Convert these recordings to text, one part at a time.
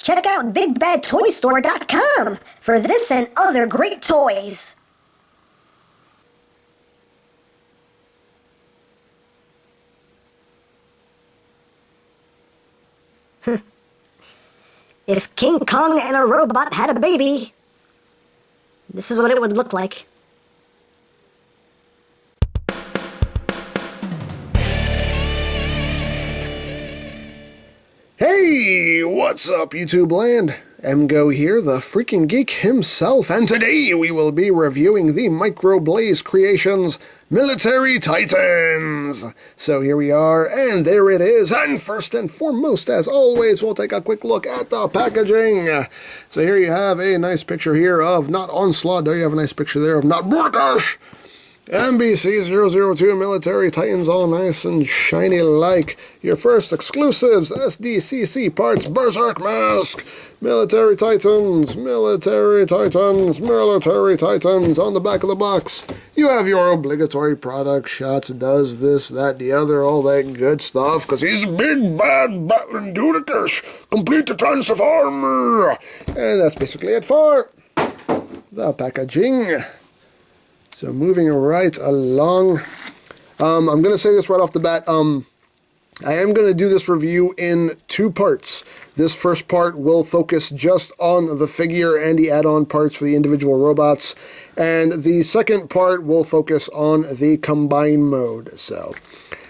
check out BigBadToyStore.com for this and other great toys. If King Kong and a robot had a baby, this is what it would look like. Hey, what's up YouTube land? EmGo here, the freaking geek himself, and today we will be reviewing the Microblaze Creations Military Titans. So here we are, and there it is, and first and foremost, as always, we'll take a quick look at the packaging. So here you have a nice picture here of not Onslaught, there you have a nice picture there of not Brutish. MBC-002 Military Titans, all nice and shiny like. Your first exclusives, SDCC parts, Berserk Mask, Military Titans, Military Titans, Military Titans. On the back of the box, you have your obligatory product shots, does this, that, the other, all that good stuff, because he's a big, bad, battling Dudikish. Complete the transform. And that's basically it for the packaging. So moving right along, I'm going to say this right off the bat, I am going to do this review in two parts. This first part will focus just on the figure and the add-on parts for the individual robots, and the second part will focus on the combine mode. So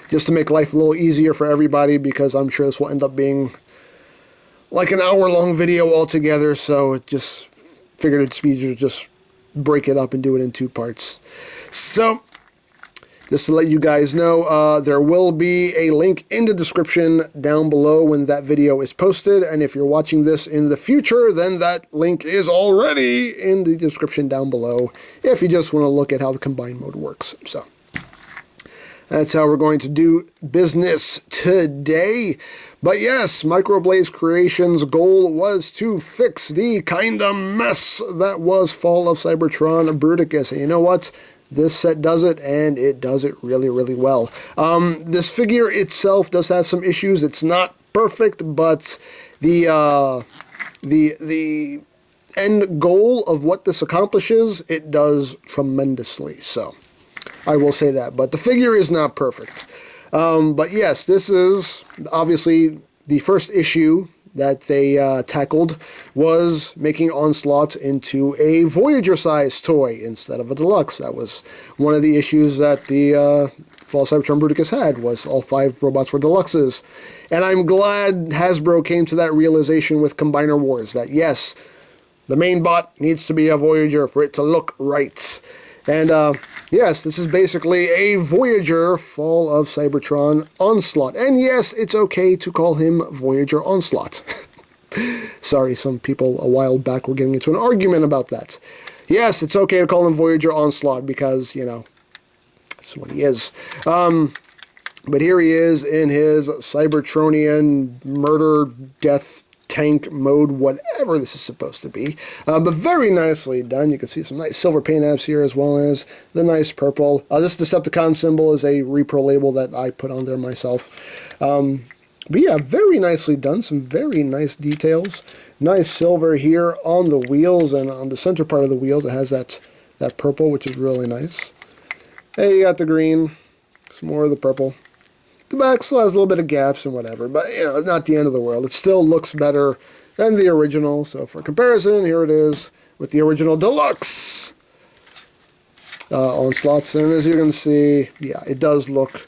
just to make life a little easier for everybody, because I'm sure this will end up being like an hour-long video altogether, so it just figured it's easier to just break it up and do it in two parts. So just to let you guys know, there will be a link in the description down below when that video is posted, and if you're watching this in the future, then that link is already in the description down below if you just want to look at how the combine mode works. So that's how we're going to do business today. But yes, Microblaze Creations' goal was to fix the kind of mess that was Fall of Cybertron Bruticus. And you know what? This set does it, and it does it really, really well. This figure itself does have some issues. It's not perfect, but the end goal of what this accomplishes, it does tremendously. So I will say that, but the figure is not perfect. But yes, this is obviously the first issue that they tackled was making Onslaught into a Voyager-sized toy instead of a deluxe. That was one of the issues that the Fall Cybertron Bruticus had, was all 5 robots were deluxes. And I'm glad Hasbro came to that realization with Combiner Wars, that yes, the main bot needs to be a Voyager for it to look right. And yes, this is basically a Voyager Fall of Cybertron Onslaught. And yes, it's okay to call him Voyager Onslaught. Sorry, some people a while back were getting into an argument about that. Yes, it's okay to call him Voyager Onslaught because, you know, that's what he is. But here he is in his Cybertronian murder, death, tank mode, whatever this is supposed to be, but very nicely done. You can see some nice silver paint apps here as well as the nice purple. This Decepticon symbol is a repro label that I put on there myself. But yeah, very nicely done. Some very nice details. Nice silver here on the wheels, and on the center part of the wheels it has that purple, which is really nice. Hey, you got the green, some more of the purple. The back still has a little bit of gaps and whatever, but, you know, not the end of the world. It still looks better than the original. So for comparison, here it is with the original Deluxe Onslaughts. And as you can see, yeah, it does look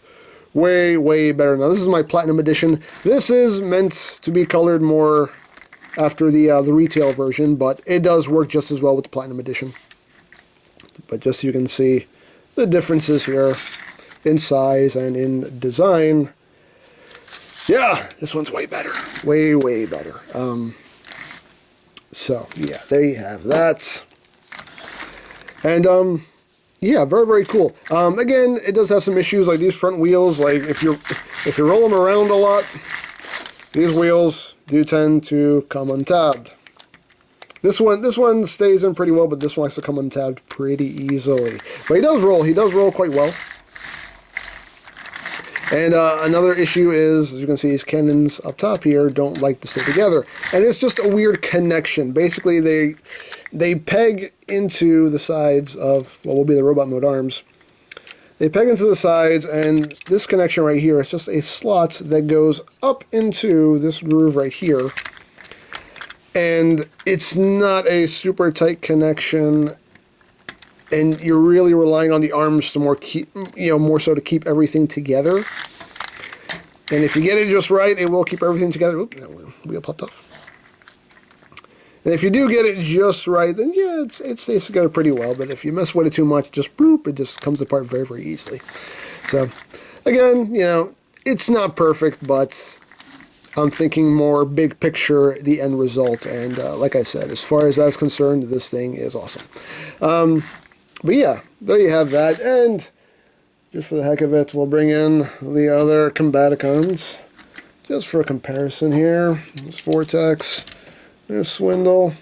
way, way better. Now, this is my Platinum Edition. This is meant to be colored more after the retail version, but it does work just as well with the Platinum Edition. But just so you can see the differences here in size and in design, yeah, this one's way better. Way, way better. So, yeah, there you have that. And, yeah, very, very cool. Again, it does have some issues, like these front wheels. Like, if you roll them around a lot, these wheels do tend to come untabbed. This one stays in pretty well, but this one likes to come untabbed pretty easily. But he does roll quite well. And another issue is, as you can see, these cannons up top here don't like to stay together. And it's just a weird connection. Basically, they peg into the sides of what will be the robot mode arms. They peg into the sides, and this connection right here is just a slot that goes up into this groove right here. And it's not a super tight connection, and you're really relying on the arms to more so to keep everything together. And if you get it just right, it will keep everything together. Oop, we got popped off. And if you do get it just right, then yeah, it stays together pretty well. But if you mess with it too much, just boop, it just comes apart very, very easily. So, again, you know, it's not perfect, but I'm thinking more big picture, the end result. And like I said, as far as that's concerned, this thing is awesome. But yeah, there you have that. And just for the heck of it, we'll bring in the other Combaticons. Just for comparison here. There's Vortex. There's Swindle.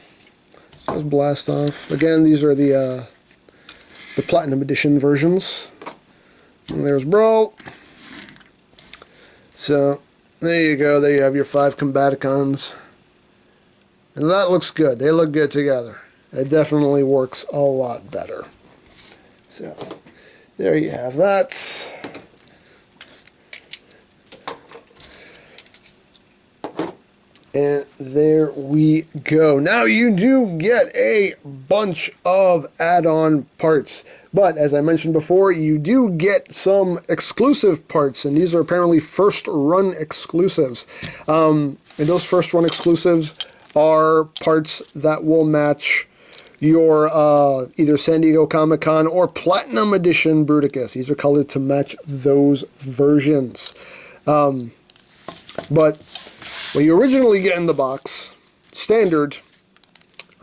There's Blast Off. Again, these are the Platinum Edition versions. And there's Brawl. So, there you go. There you have your 5 Combaticons. And that looks good. They look good together. It definitely works a lot better. So, there you have that. And there we go. Now you do get a bunch of add-on parts. But as I mentioned before, you do get some exclusive parts. And these are apparently first-run exclusives. And those first-run exclusives are parts that will match your either San Diego Comic-Con or Platinum Edition Bruticus. These are colored to match those versions. But what you originally get in the box, standard,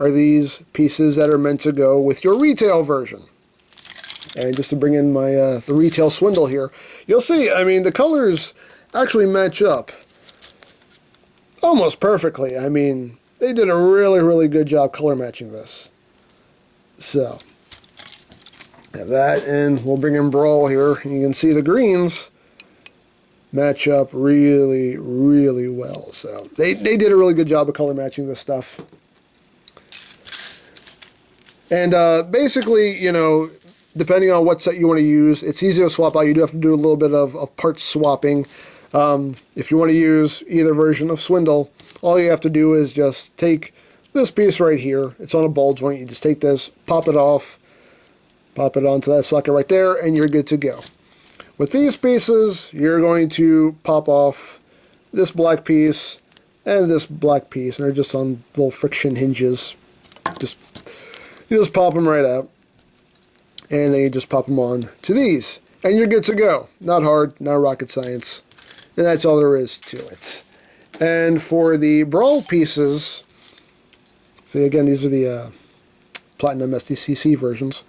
are these pieces that are meant to go with your retail version. And just to bring in my the retail Swindle here, you'll see, I mean, the colors actually match up almost perfectly. I mean, they did a really, really good job color matching this. So, have that, and we'll bring in Brawl here. And you can see the greens match up really, really well. So they did a really good job of color matching this stuff. And basically, you know, depending on what set you want to use, it's easy to swap out. You do have to do a little bit of part swapping. If you want to use either version of Swindle, all you have to do is just take this piece right here. It's on a ball joint. You just take this, pop it off, pop it onto that socket right there, and you're good to go. With these pieces, you're going to pop off this black piece and this black piece, and they're just on little friction hinges. You just pop them right out, and then you just pop them on to these, and you're good to go. Not hard, not rocket science, and that's all there is to it. And for the Brawl pieces, see again, these are the Platinum SDCC versions.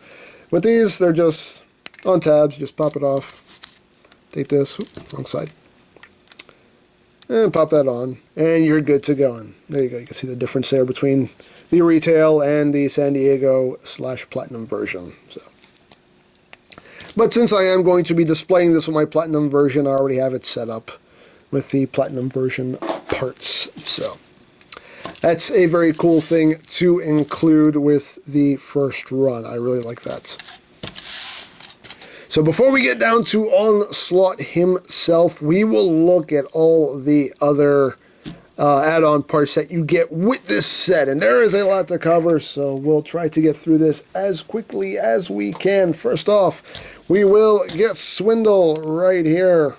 With these, they're just on tabs. Just pop it off. Take this, wrong side, and pop that on, and you're good to go. And there you go. You can see the difference there between the retail and the San Diego / Platinum version. So, but since I am going to be displaying this with my Platinum version, I already have it set up with the Platinum version parts. So that's a very cool thing to include with the first run. I really like that. So before we get down to Onslaught himself, we will look at all the other add-on parts that you get with this set. And there is a lot to cover, so we'll try to get through this as quickly as we can. First off, we will get Swindle right here.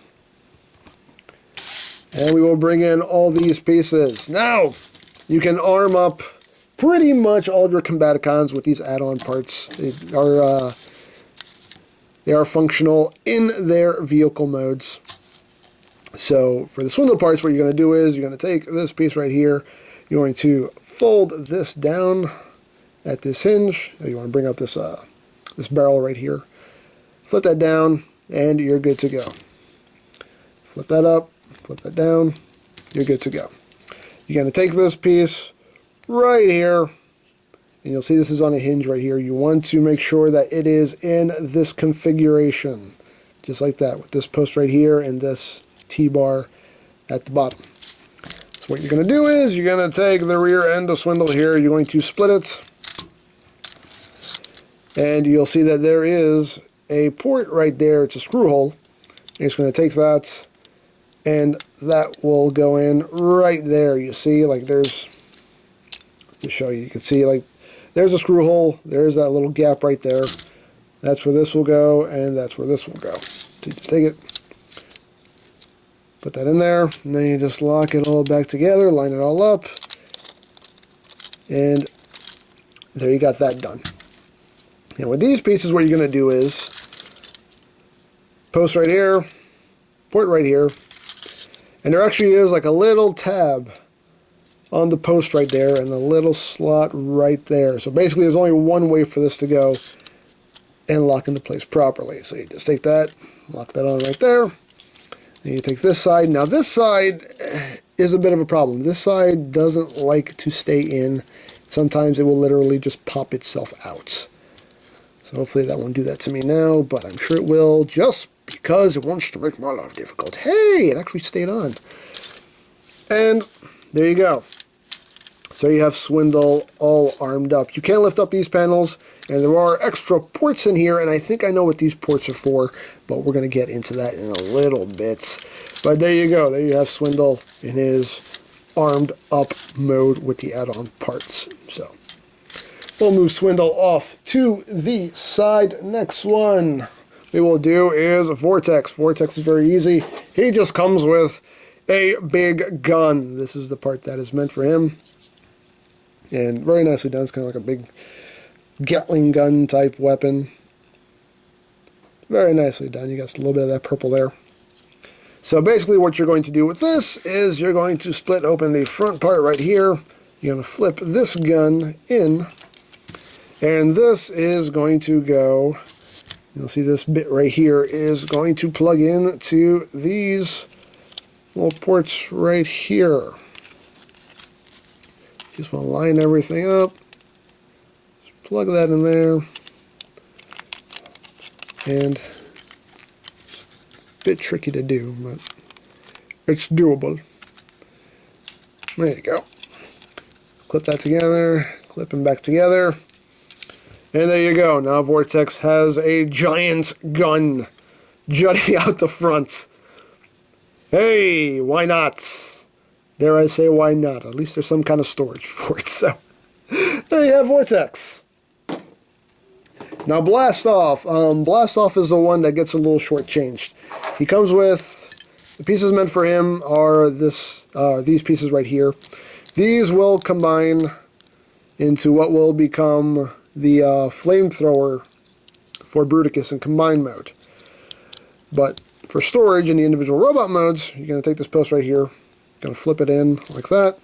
And we will bring in all these pieces. Now, you can arm up pretty much all of your Combaticons with these add-on parts. They are functional in their vehicle modes. So for the Swindle parts, what you're going to do is you're going to take this piece right here. You're going to fold this down at this hinge. You want to bring up this this barrel right here. Flip that down, and you're good to go. Flip that up, flip that down, you're good to go. You're going to take this piece right here. And you'll see this is on a hinge right here. You want to make sure that it is in this configuration. just like that, with this post right here and this T-bar at the bottom. So what you're going to do is you're going to take the rear end of Swindle here, you're going to split it, and you'll see that there is a port right there. It's a screw hole. You're just going to take that, and that will go in right there. You see, like there's, to show you, you can see like there's a screw hole, there's that little gap right there. That's where this will go, and that's where this will go. So you just take it, put that in there, and then you just lock it all back together, line it all up, and there you got that done. And with these pieces, what you're going to do is post right here, port right here, and there actually is like a little tab on the post right there and a little slot right there. So basically there's only one way for this to go and lock into place properly. So you just take that, lock that on right there, and you take this side. Now this side is a bit of a problem. This side doesn't like to stay in. Sometimes it will literally just pop itself out. So hopefully that won't do that to me now, but I'm sure it will, just because it wants to make my life difficult. Hey, it actually stayed on. And there you go. So you have Swindle all armed up. You can lift up these panels, and there are extra ports in here, and I think I know what these ports are for, but we're going to get into that in a little bit. But there you go. There you have Swindle in his armed up mode with the add-on parts. So we'll move Swindle off to the side. Next one we will do is Vortex. Vortex is very easy. He just comes with a big gun. This is the part that is meant for him. And very nicely done. It's kind of like a big Gatling gun type weapon. Very nicely done. You got a little bit of that purple there. So basically what you're going to do with this is you're going to split open the front part right here. You're going to flip this gun in. And this is going to go, you'll see this bit right here is going to plug in to these little ports right here. Just want to line everything up. Just plug that in there. And it's a bit tricky to do, but it's doable. There you go. Clip that together, clip them back together. And there you go. Now Vortex has a giant gun jutting out the front. Hey, why not? Dare I say, why not? At least there's some kind of storage for it. So there you have Vortex. Now Blast Off. Blast Off is the one that gets a little shortchanged. He comes with, the pieces meant for him are these pieces right here. These will combine into what will become the flamethrower for Bruticus in combined mode. But for storage in the individual robot modes, you're going to take this post right here, going to flip it in like that,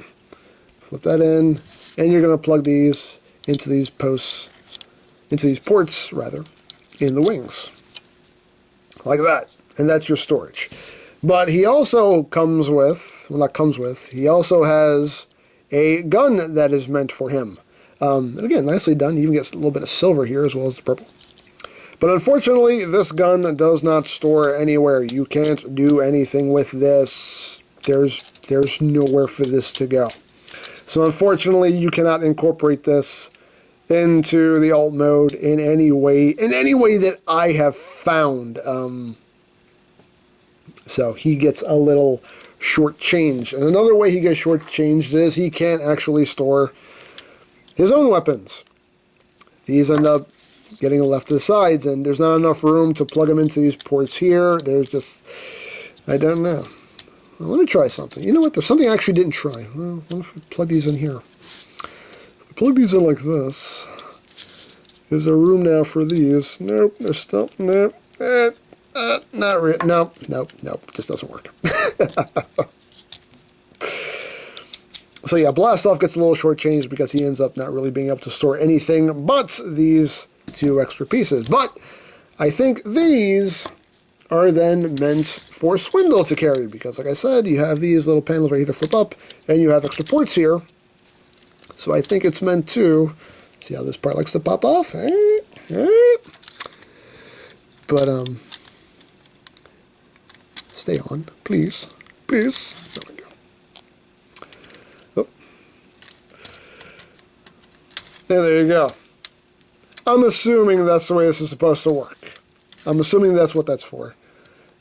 flip that in, and you're going to plug these into these posts, into these ports rather, in the wings, like that. And that's your storage. But he also comes with, well, not comes with, he also has a gun that is meant for him. And again, nicely done. You even get a little bit of silver here as well as the purple. But unfortunately, this gun does not store anywhere. You can't do anything with this. There's nowhere for this to go. So unfortunately, you cannot incorporate this into the alt mode in any way that I have found. So he gets a little shortchanged. And another way he gets shortchanged is he can't actually store his own weapons. These end up getting left to the sides, and there's not enough room to plug them into these ports here. There's just, I don't know. I want to try something. You know what? There's something I actually didn't try. Well, what if I plug these in here? If I plug these in like this, is there room now for these? Nope. There's still, nope. Not really. Nope. Just doesn't work. So yeah, Blast Off gets a little shortchanged because he ends up not really being able to store anything but these two extra pieces. But I think these are then meant for Swindle to carry because, like I said, you have these little panels right here to flip up, and you have extra ports here. So I think it's meant to, see how this part likes to pop off? But Stay on, please. Please. There we go. Oh. And there you go. I'm assuming that's the way this is supposed to work. I'm assuming that's what that's for.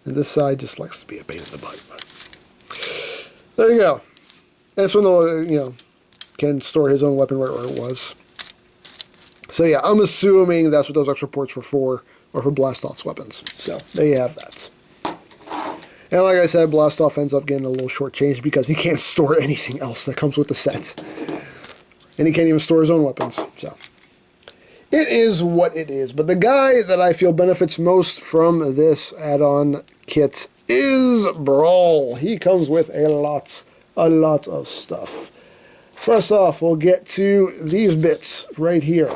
And this side just likes to be a pain in the butt. But there you go. That's when the, can store his own weapon right where it was. So yeah, I'm assuming that's what those extra ports were for, or for Blast-Off's weapons. So there you have that. And like I said, Blast-Off ends up getting a little shortchanged because he can't store anything else that comes with the set. And he can't even store his own weapons. So it is what it is. But the guy that I feel benefits most from this add-on kit is Brawl. He comes with a lot of stuff. First off, we'll get to these bits right here.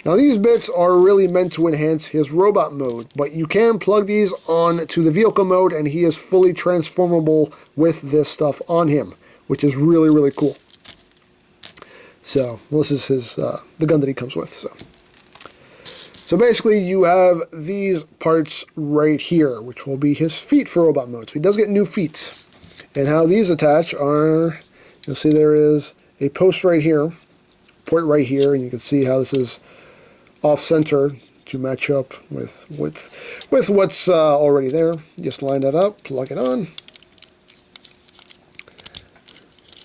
Now these bits are really meant to enhance his robot mode, but you can plug these on to the vehicle mode and he is fully transformable with this stuff on him, which is really, really cool. So, well, this is his the gun that he comes with. So basically you have these parts right here, which will be his feet for robot mode. So he does get new feet. And how these attach are, you'll see there is a post right here, port right here, and you can see how this is off-center to match up with what's already there. Just line that up, plug it on,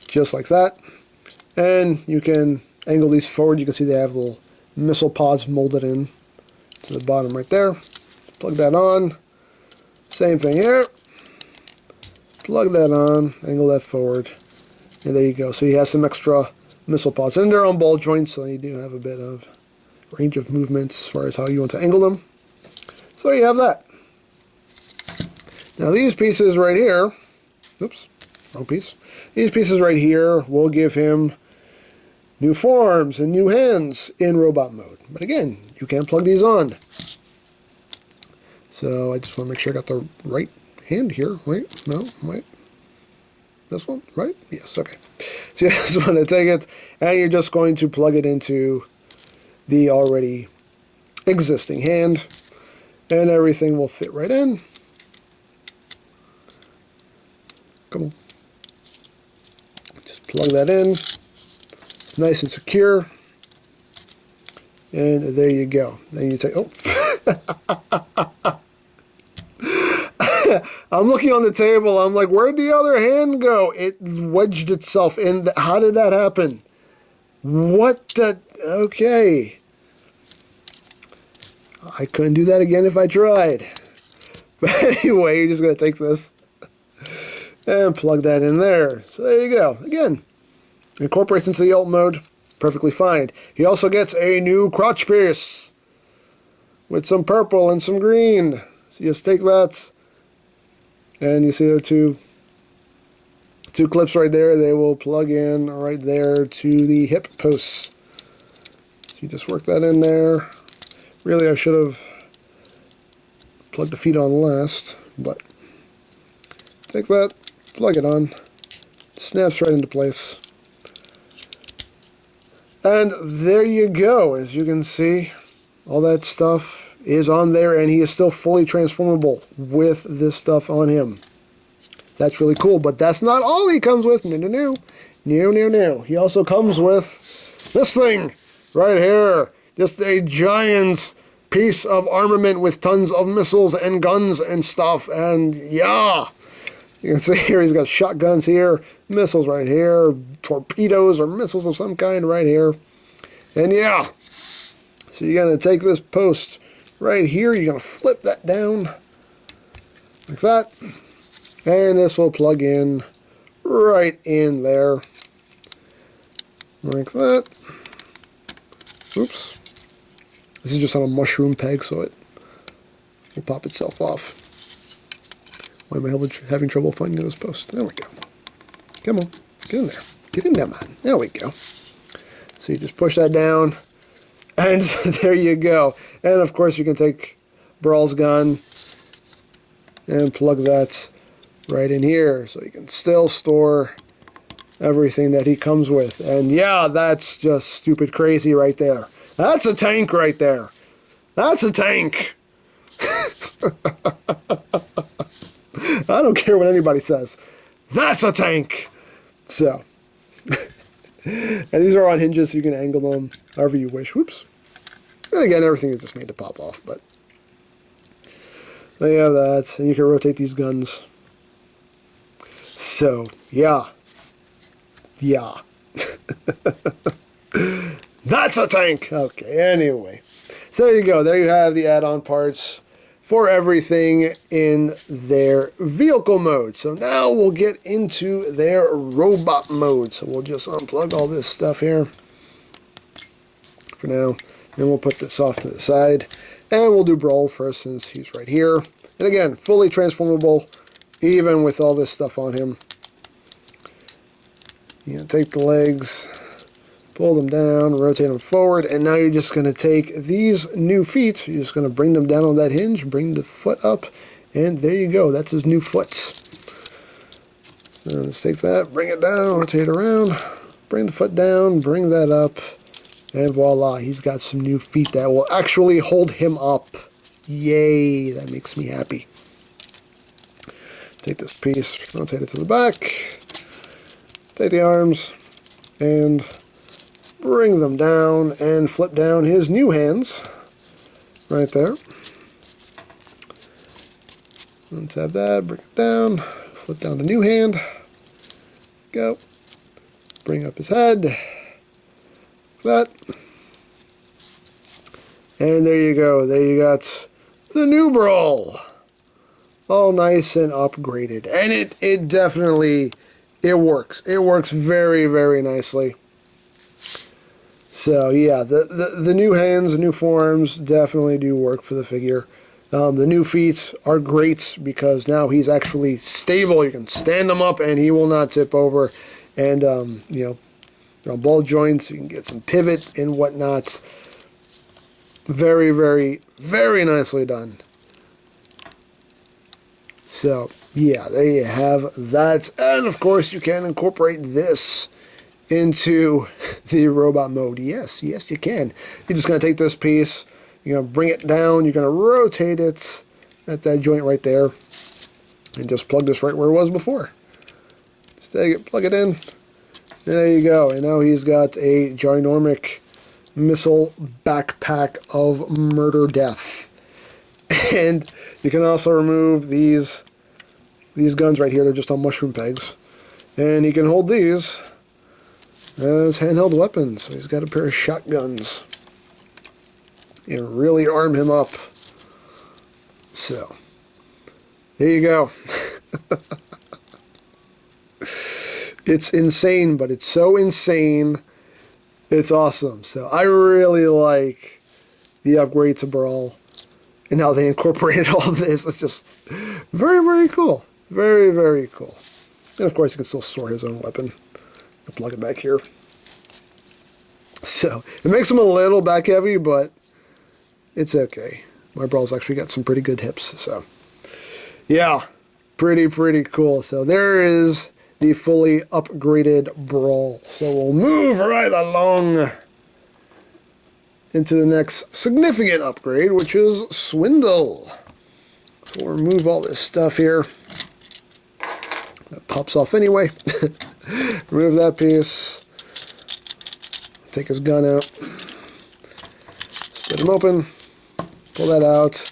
just like that. And you can angle these forward. You can see they have little missile pods molded in to the bottom right there. Plug that on. Same thing here. Plug that on, angle that forward, and there you go. So you have some extra missile pods. And they're on ball joints, so you do have a bit of range of movement as far as how you want to angle them. So you have that. Now these pieces right here, oops, wrong piece. These pieces right here will give him new forms and new hands in robot mode. But again, you can plug these on. So I just want to make sure I got the right hand here. Wait, no, wait. This one, right? Yes, okay. So you just want to take it, and you're just going to plug it into the already existing hand, and everything will fit right in. Come on. Just plug that in. It's nice and secure. And there you go. Then you take, oh. I'm looking on the table. I'm like, where'd the other hand go? It wedged itself in. How did that happen? What the? Okay. I couldn't do that again if I tried. But anyway, you're just going to take this and plug that in there. So there you go. Again, incorporates into the alt mode. Perfectly fine. He also gets a new crotch piece with some purple and some green. So you just take that. And you see there are two clips right there. They will plug in right there to the hip posts. So you just work that in there. Really, I should have plugged the feet on last, but take that, plug it on, snaps right into place. And there you go. As you can see, all that stuff is on there, and he is still fully transformable with this stuff on him. That's really cool, but that's not all he comes with. No. He also comes with this thing right here. Just a giant piece of armament with tons of missiles and guns and stuff, and yeah. You can see here he's got shotguns here, missiles right here, torpedoes or missiles of some kind right here. And yeah, so you're going to take this post right here, you're going to flip that down like that, and this will plug in right in there like that. Oops. This is just on a mushroom peg, so it will pop itself off. Why am I having trouble finding this post? There we go. Come on, get in there. Get in there, man. There we go. So you just push that down, and there you go. And of course you can take Brawl's gun and plug that right in here, so you can still store everything that he comes with. And yeah, that's just stupid crazy right there. That's a tank right there. That's a tank. I don't care what anybody says. That's a tank! So. And these are on hinges, so you can angle them however you wish. Whoops. And again, everything is just made to pop off, but there you have that. And you can rotate these guns. So, yeah. Yeah. That's a tank! Okay, anyway. So there you go. There you have the add-on parts for everything in their vehicle mode. So now we'll get into their robot mode. So we'll just unplug all this stuff here for now. And we'll put this off to the side. And we'll do Brawl first since he's right here. And again, fully transformable, even with all this stuff on him. You know, take the legs, pull them down, rotate them forward, and now you're just going to take these new feet, you're just going to bring them down on that hinge, bring the foot up, and there you go. That's his new foot. So let's take that, bring it down, rotate around, bring the foot down, bring that up, and voila, he's got some new feet that will actually hold him up. Yay, that makes me happy. Take this piece, rotate it to the back, take the arms, and bring them down and flip down his new hands right there. Let's have that, bring it down, flip down the new hand, go, bring up his head, that, and there you go, there you got the new Brawl, all nice and upgraded, and it definitely, it works very, very nicely. So yeah, the new hands, the new forearms definitely do work for the figure. The new feet are great because now he's actually stable. You can stand him up and he will not tip over. And you know, ball joints, you can get some pivot and whatnot. Very, very, very nicely done. So yeah, there you have that. And of course you can incorporate this into the robot mode. Yes, yes you can. You're just going to take this piece, you're going to bring it down, you're going to rotate it at that joint right there, and just plug this right where it was before. Just take it, plug it in, there you go. And now he's got a ginormic missile backpack of murder death. And you can also remove these guns right here. They're just on mushroom pegs. And he can hold these as handheld weapons. So he's got a pair of shotguns and really arm him up. So there you go. It's insane, but it's so insane, it's awesome. So I really like the upgrade to Brawl and how they incorporated all this. It's just very, very cool. Very, very cool. And of course, he can still store his own weapon. I'll plug it back here. So it makes him a little back heavy, but it's okay. My Brawl's actually got some pretty good hips. So yeah, pretty cool. So there is the fully upgraded Brawl. So we'll move right along into the next significant upgrade, which is Swindle. So we'll remove all this stuff here. That pops off anyway. Remove that piece. Take his gun out. Split him open. Pull that out.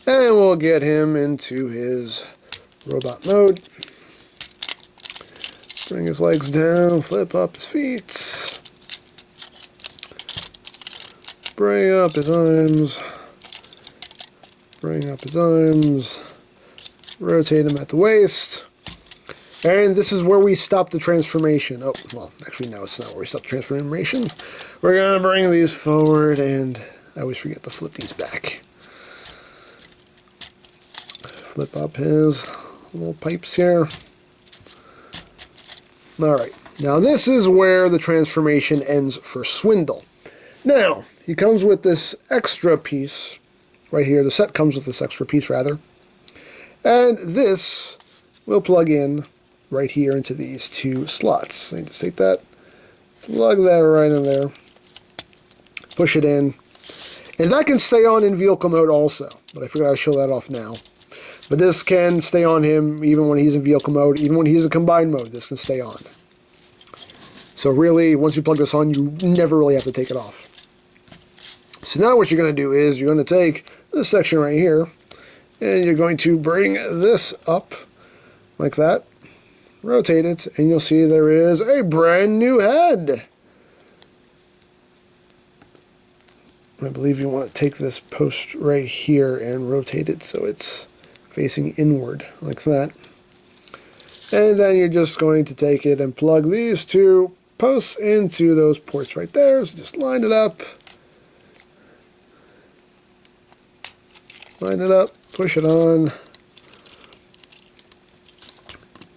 And we'll get him into his robot mode. Bring his legs down. Flip up his feet. Bring up his arms. Bring up his arms. Rotate him at the waist. And this is where we stop the transformation. Oh, well, actually, no, it's not where we stop the transformation. We're going to bring these forward, and I always forget to flip these back. Flip up his little pipes here. Alright, now this is where the transformation ends for Swindle. Now, he comes with this extra piece right here. The set comes with this extra piece, rather. And this will plug in right here into these two slots. So you just take that, plug that right in there, push it in, and that can stay on in vehicle mode also, but I figured I'd show that off now. But this can stay on him even when he's in vehicle mode, even when he's in combined mode, this can stay on. So really, once you plug this on, you never really have to take it off. So now what you're going to do is you're going to take this section right here, and you're going to bring this up like that, rotate it, and you'll see there is a brand new head. I believe you want to take this post right here and rotate it so it's facing inward like that. And then you're just going to take it and plug these two posts into those ports right there. So just line it up, push it on,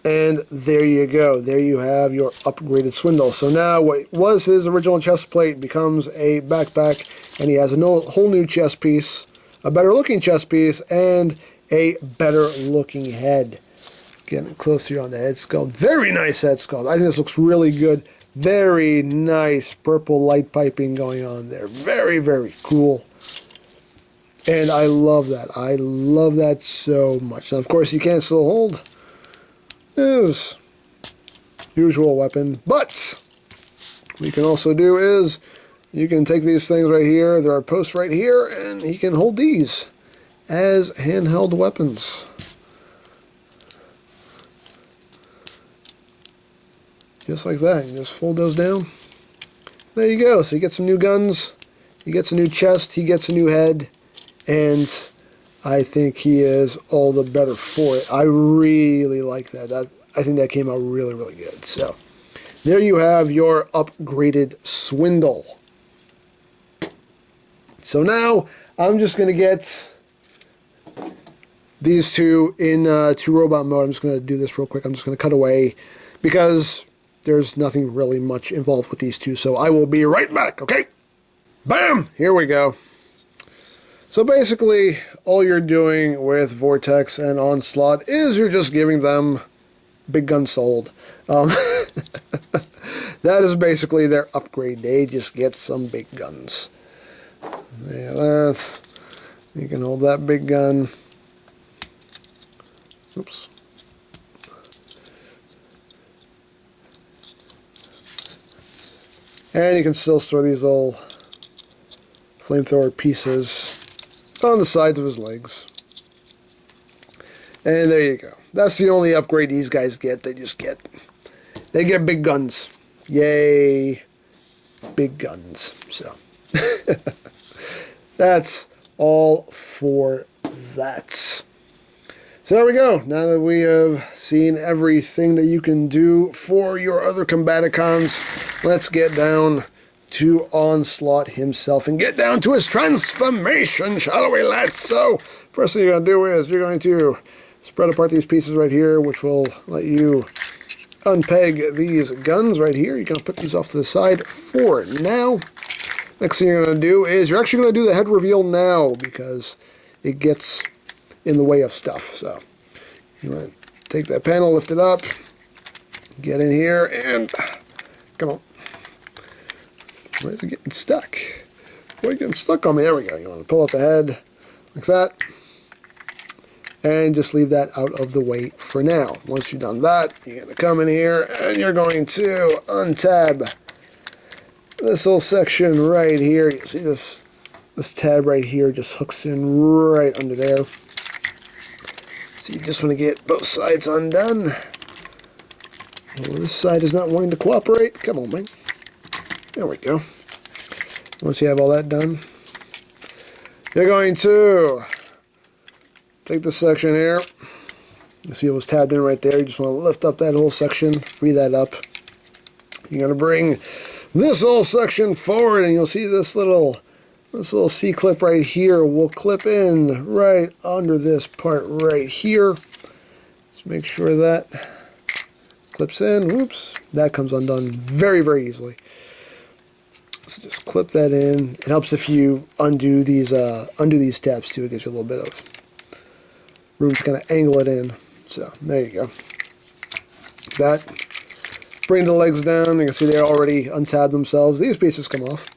and there you go. There you have your upgraded Swindle. So now what was his original chest plate becomes a backpack, and he has a whole new chest piece, a better looking chest piece, and a better looking head. Getting closer on the head sculpt. Very nice head sculpt. I think this looks really good. Very nice purple light piping going on there. Very, very cool. And I love that. I love that so much. Now, of course, you can't still hold his usual weapon. But what you can also do is you can take these things right here. There are posts right here, and he can hold these as handheld weapons. Just like that. You just fold those down. There you go. So you get some new guns. He gets a new chest. He gets a new head. And I think he is all the better for it. I really like that. I think that came out really, really good. So there you have your upgraded Swindle. So now I'm just going to get these two in to robot mode. I'm just going to do this real quick. I'm just going to cut away because there's nothing really much involved with these two. So I will be right back, okay? Bam! Here we go. So basically, all you're doing with Vortex and Onslaught is you're just giving them big guns sold. That is basically their upgrade. They just get some big guns. Yeah, you can hold that big gun. Oops. And you can still store these little flamethrower pieces on the sides of his legs. And there you go. That's the only upgrade these guys get. They get big guns. Yay, big guns. So that's all for that. So there we go. Now that we have seen everything that you can do for your other Combaticons, let's get down to Onslaught himself and get down to his transformation, shall we? So first thing you're going to do is you're going to spread apart these pieces right here, which will let you unpeg these guns right here. You're going to put these off to the side for now. Next thing you're going to do is you're actually going to do the head reveal now because it gets in the way of stuff. So you want to take that panel, lift it up, get in here, and come on. Why is it getting stuck? Why are you getting stuck on me? There we go. You want to pull out the head like that. And just leave that out of the way for now. Once you've done that, you're going to come in here and you're going to untab this little section right here. You see this tab right here just hooks in right under there. So you just want to get both sides undone. Well, this side is not wanting to cooperate. Come on, man. There we go. Once you have all that done, you're going to take this section here. You see it was tabbed in right there. You just want to lift up that whole section, free that up. You're going to bring this whole section forward, and you'll see this little C-clip right here will clip in right under this part right here. Let's make sure that clips in. Whoops, that comes undone very, very easily. So just clip that in. It helps if you undo these tabs too. It gives you a little bit of room to kind of angle it in. So there you go. That. Bring the legs down. You can see they already untabbed themselves. These pieces come off.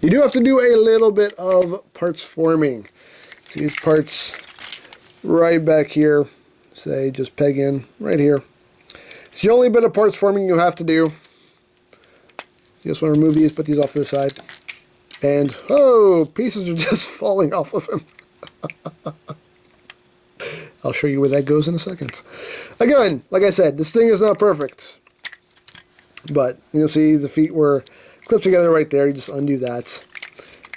You do have to do a little bit of parts forming. So these parts right back here. Say just peg in right here. It's the only bit of parts forming you have to do. You just want to remove these, put these off to the side. And, oh, pieces are just falling off of him. I'll show you where that goes in a second. Again, like I said, this thing is not perfect. But you'll see the feet were clipped together right there. You just undo that.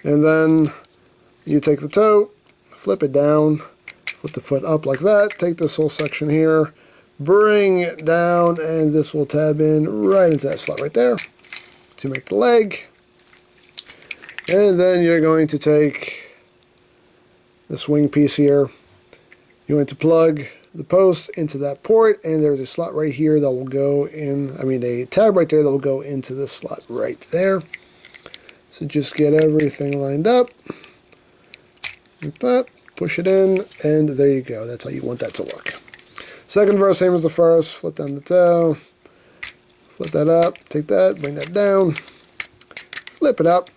And then you take the toe, flip it down, flip the foot up like that. Take this whole section here, bring it down, and this will tab in right into that slot right there to make the leg. And then you're going to take this wing piece here. You're going to plug the post into that port, and there's a slot right here that will go in, a tab right there that will go into this slot right there. So just get everything lined up like that, push it in, and there you go. That's how you want that to look. Second verse, same as the first. Flip down the toe, flip that up, take that, bring that down, flip it up,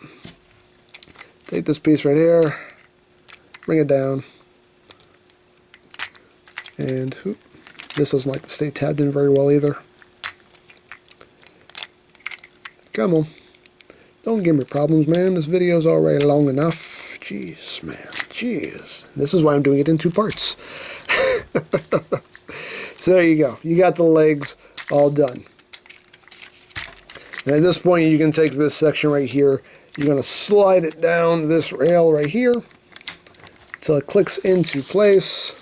take this piece right here, bring it down, and this doesn't like to stay tabbed in very well either. Come on. Don't give me problems, man. This video's already long enough. Jeez, man. Jeez. This is why I'm doing it in 2 parts. So there you go. You got the legs all done. And at this point, you can take this section right here. You're going to slide it down this rail right here until it clicks into place.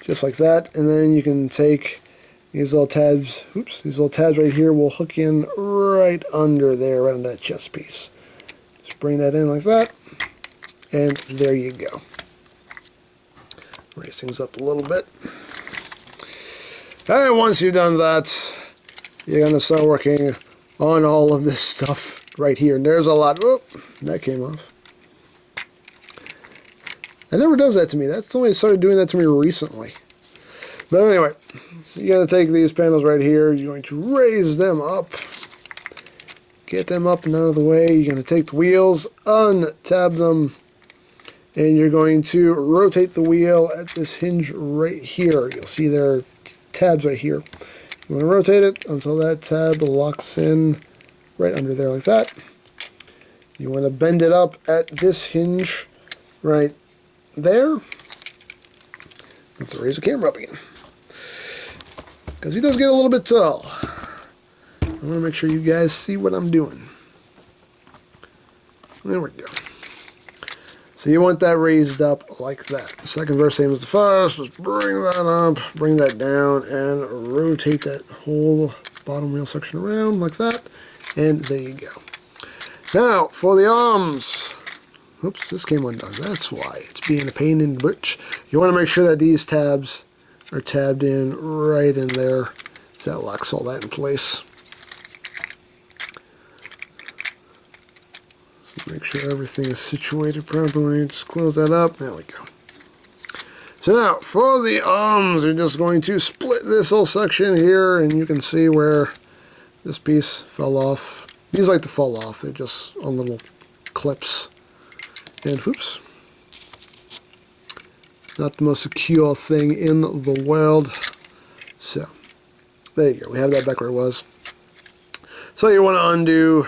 Just like that. And then you can take these little tabs. Oops. These little tabs right here will hook in right under there, right on that chest piece. Just bring that in like that. And there you go. Raise things up a little bit. And once you've done that, you're going to start working on all of this stuff right here. And there's a lot. Oh, that came off. It never does that to me. That's only started doing that to me recently. But anyway, you're going to take these panels right here. You're going to raise them up. Get them up and out of the way. You're going to take the wheels, untab them, and you're going to rotate the wheel at this hinge right here. You'll see there are tabs right here. You want to rotate it until that tab locks in right under there like that. You want to bend it up at this hinge right there. I have to raise the camera up again, because he does get a little bit tall. I want to make sure you guys see what I'm doing. There we go. So you want that raised up like that. Second verse, same as the first. Just bring that up, bring that down, and rotate that whole bottom wheel section around like that. And there you go. Now, for the arms. Oops, this came undone. That's why. It's being a pain in the butt. You want to make sure that these tabs are tabbed in right in there. So that locks all that in place. So make sure everything is situated properly. Just close that up. There we go. So now, for the arms, you're just going to split this whole section here, and you can see where this piece fell off. These like to fall off. They're just on little clips. And whoops. Not the most secure thing in the world. So, there you go. We have that back where it was. So you want to undo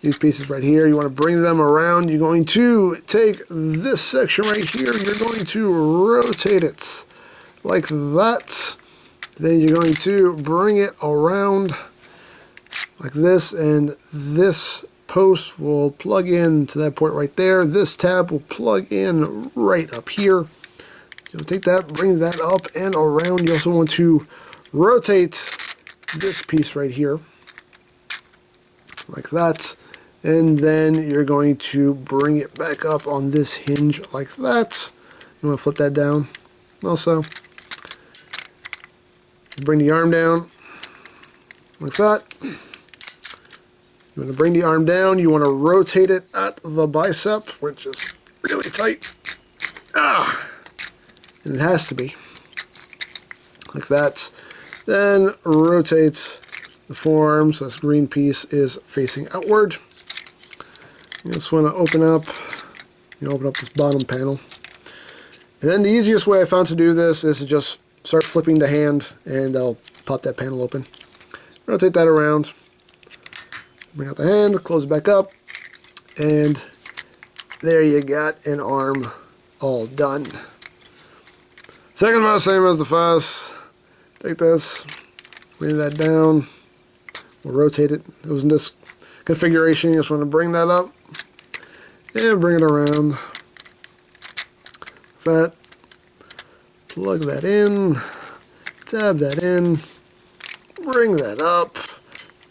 these pieces right here. You want to bring them around. You're going to take this section right here. You're going to rotate it like that. Then you're going to bring it around like this, and this post will plug in to that port right there. This tab will plug in right up here. You'll take that, bring that up and around. You also want to rotate this piece right here like that, and then you're going to bring it back up on this hinge like that. You want to flip that down also. Bring the arm down like that. You want to bring the arm down. You want to rotate it at the bicep, which is really tight. And it has to be like that. Then rotate the forearm so this green piece is facing outward. You just want to open up this bottom panel And then the easiest way I found to do this is to just start flipping the hand, and I'll pop that panel open. Rotate that around, bring out the hand, close it back up, and there you got an arm all done. Second about the same as the first. Take this, lay that down, we'll rotate it. It was in this configuration, you just want to bring that up and bring it around. That, plug that in, tab that in, bring that up,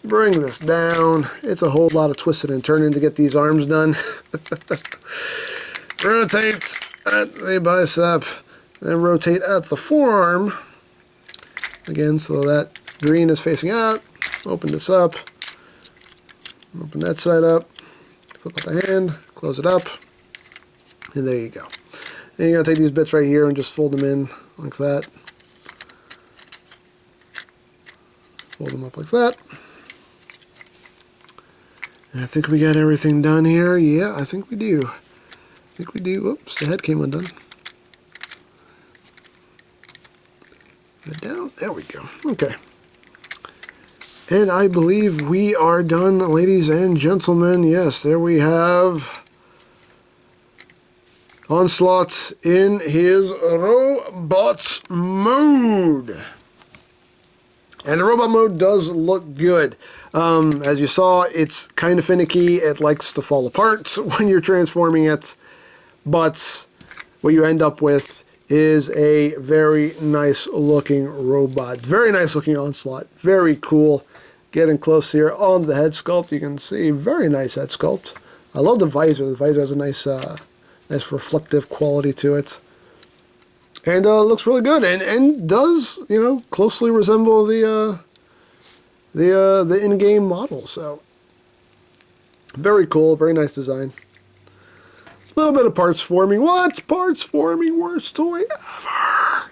bring this down. It's a whole lot of twisting and turning to get these arms done. Rotate at the bicep, then rotate at the forearm. Again, so that green is facing out. Open this up, open that side up, flip out the hand, close it up, and there you go. And you're going to take these bits right here and just fold them in like that. Fold them up like that. And I think we got everything done here. Yeah, I think we do. I think we do. Oops, the head came undone. That down. There we go. Okay. And I believe we are done, ladies and gentlemen. Yes, there we have Onslaught in his robot mode. And the robot mode does look good. As you saw, it's kind of finicky. It likes to fall apart when you're transforming it. But what you end up with is a very nice looking robot. Very nice looking Onslaught. Very cool. Getting close here on the head sculpt. You can see very nice head sculpt. I love the visor. The visor has a nice reflective quality to it. And looks really good, and does, you know, closely resemble the in-game model. So very cool, very nice design. A little bit of parts forming. What? Parts forming, worst toy ever.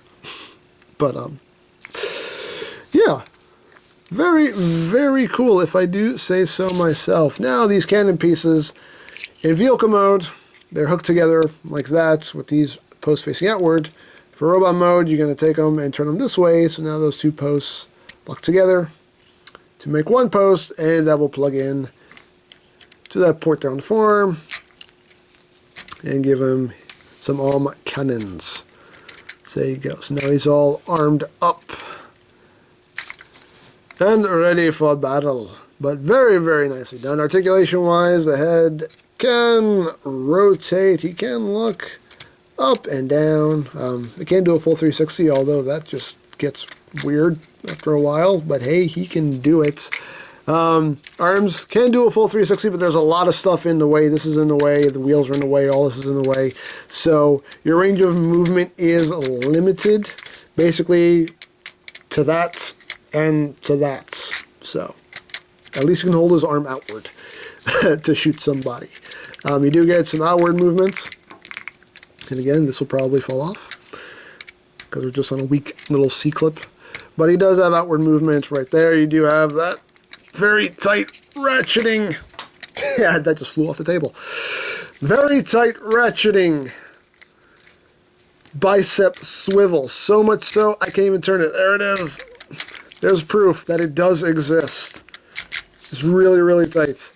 But yeah, very, very cool, if I do say so myself. Now these cannon pieces in vehicle mode, they're hooked together like that with these posts facing outward. For robot mode, you're going to take them and turn them this way, so now those two posts lock together to make one post, and that will plug in to that port there on the forearm and give him some arm cannons. So there you go. So now he's all armed up and ready for battle. But very, very nicely done. Articulation-wise, the head can rotate. He can look up and down. It can't do a full 360, although that just gets weird after a while. But hey, he can do it. Arms can do a full 360, but there's a lot of stuff in the way. This is in the way. The wheels are in the way. All this is in the way. So your range of movement is limited, basically, to that and to that. So at least you can hold his arm outward to shoot somebody. You do get some outward movements. And again, this will probably fall off because we're just on a weak little C-clip. But he does have outward movements right there. You do have that very tight ratcheting. Yeah, that just flew off the table. Very tight ratcheting bicep swivel. So much so, I can't even turn it. There it is. There's proof that it does exist. It's really, really tight.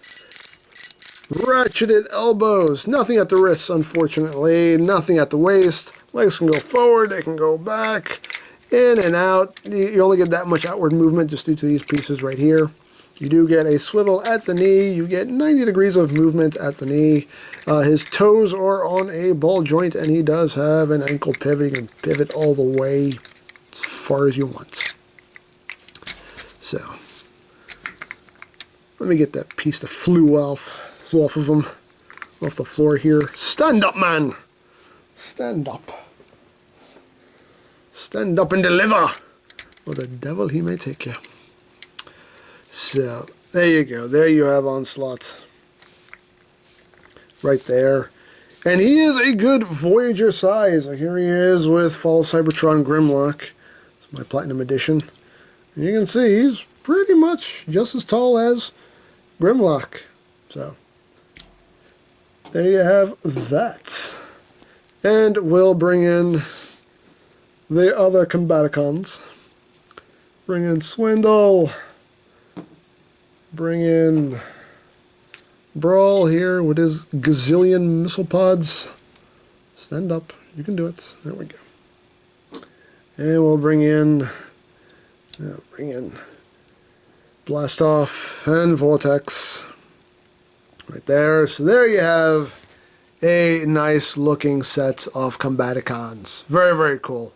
Ratcheted elbows. Nothing at the wrists, unfortunately. Nothing at the waist. Legs can go forward. They can go back. In and out. You only get that much outward movement just due to these pieces right here. You do get a swivel at the knee. You get 90 degrees of movement at the knee. His toes are on a ball joint, and he does have an ankle pivot. You can pivot all the way as far as you want. So, let me get that piece that flew off of him, off the floor here. Stand up, man! Stand up. Stand up and deliver, or the devil he may take you. So, there you go. There you have Onslaught. Right there. And he is a good Voyager size. Here he is with Fall Cybertron Grimlock. It's my Platinum Edition. And you can see he's pretty much just as tall as Grimlock. So, there you have that. And we'll bring in the other Combaticons. Bring in Swindle. Bring in Brawl here with his gazillion missile pods. Stand up. You can do it. There we go. And we'll bring in Blast Off and Vortex. Right there. So there you have a nice looking set of Combaticons. Very, very cool.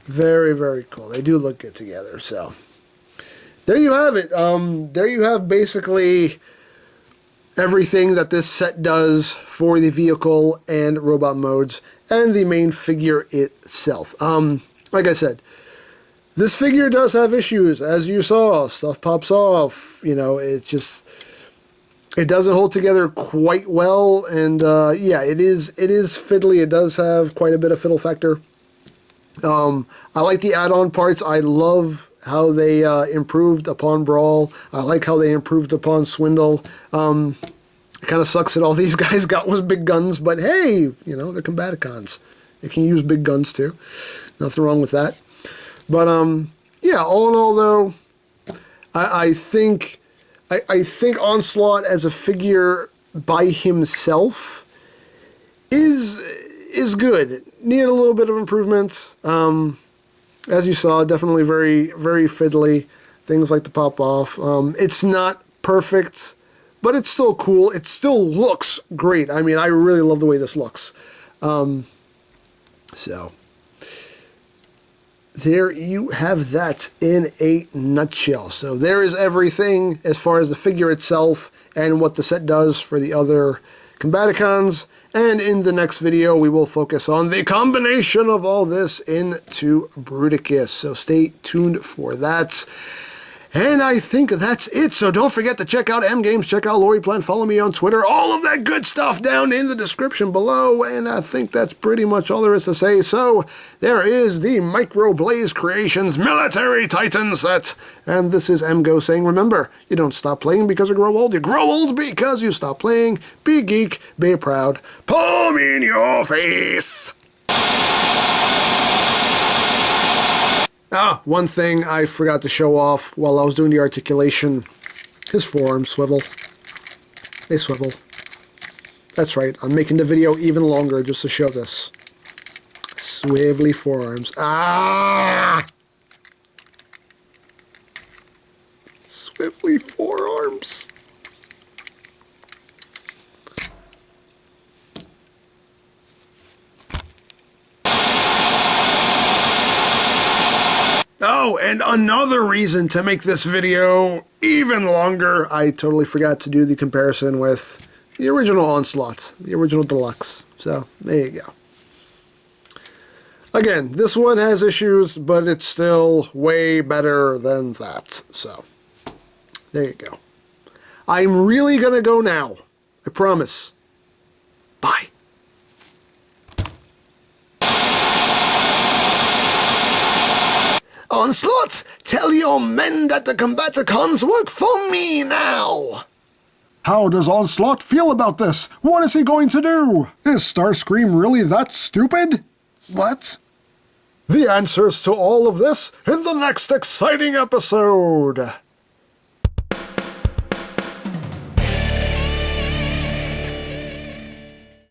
Very, very cool. They do look good together, so there you have it. There you have basically everything that this set does for the vehicle and robot modes and the main figure itself. Like I said, this figure does have issues, as you saw. Stuff pops off. You know, it doesn't hold together quite well, and yeah, it is fiddly. It does have quite a bit of fiddle factor. I like the add-on parts. I love how they improved upon Brawl. I like how they improved upon Swindle. It kind of sucks that all these guys got was big guns, but hey, you know, they're Combaticons. They can use big guns too. Nothing wrong with that. But yeah, all in all though, I think Onslaught as a figure by himself is good. Needed a little bit of improvement. As you saw, definitely very, very fiddly. Things like to pop off. It's not perfect, but it's still cool. It still looks great. I mean, I really love the way this looks. So, there you have that in a nutshell. So there is everything as far as the figure itself and what the set does for the other Combaticons. And in the next video, we will focus on the combination of all this into Bruticus. So stay tuned for that. And I think that's it. So don't forget to check out EmGames, check out LoriPlan, follow me on Twitter, all of that good stuff down in the description below. And I think that's pretty much all there is to say. So there is the Microblaze Creations Military Titan set. And this is EmGo saying, remember, you don't stop playing because you grow old. You grow old because you stop playing. Be geek, be proud. Palm in your face. One thing I forgot to show off while I was doing the articulation. His forearms swivel. They swivel. That's right, I'm making the video even longer just to show this. Swivelly forearms. Swivelly forearms. Oh, and another reason to make this video even longer, I totally forgot to do the comparison with the original Onslaught, the original Deluxe. So, there you go. Again, this one has issues, but it's still way better than that. So, there you go. I'm really gonna go now. I promise. Bye. Onslaught, tell your men that the Combaticons work for me now! How does Onslaught feel about this? What is he going to do? Is Starscream really that stupid? What? The answers to all of this in the next exciting episode!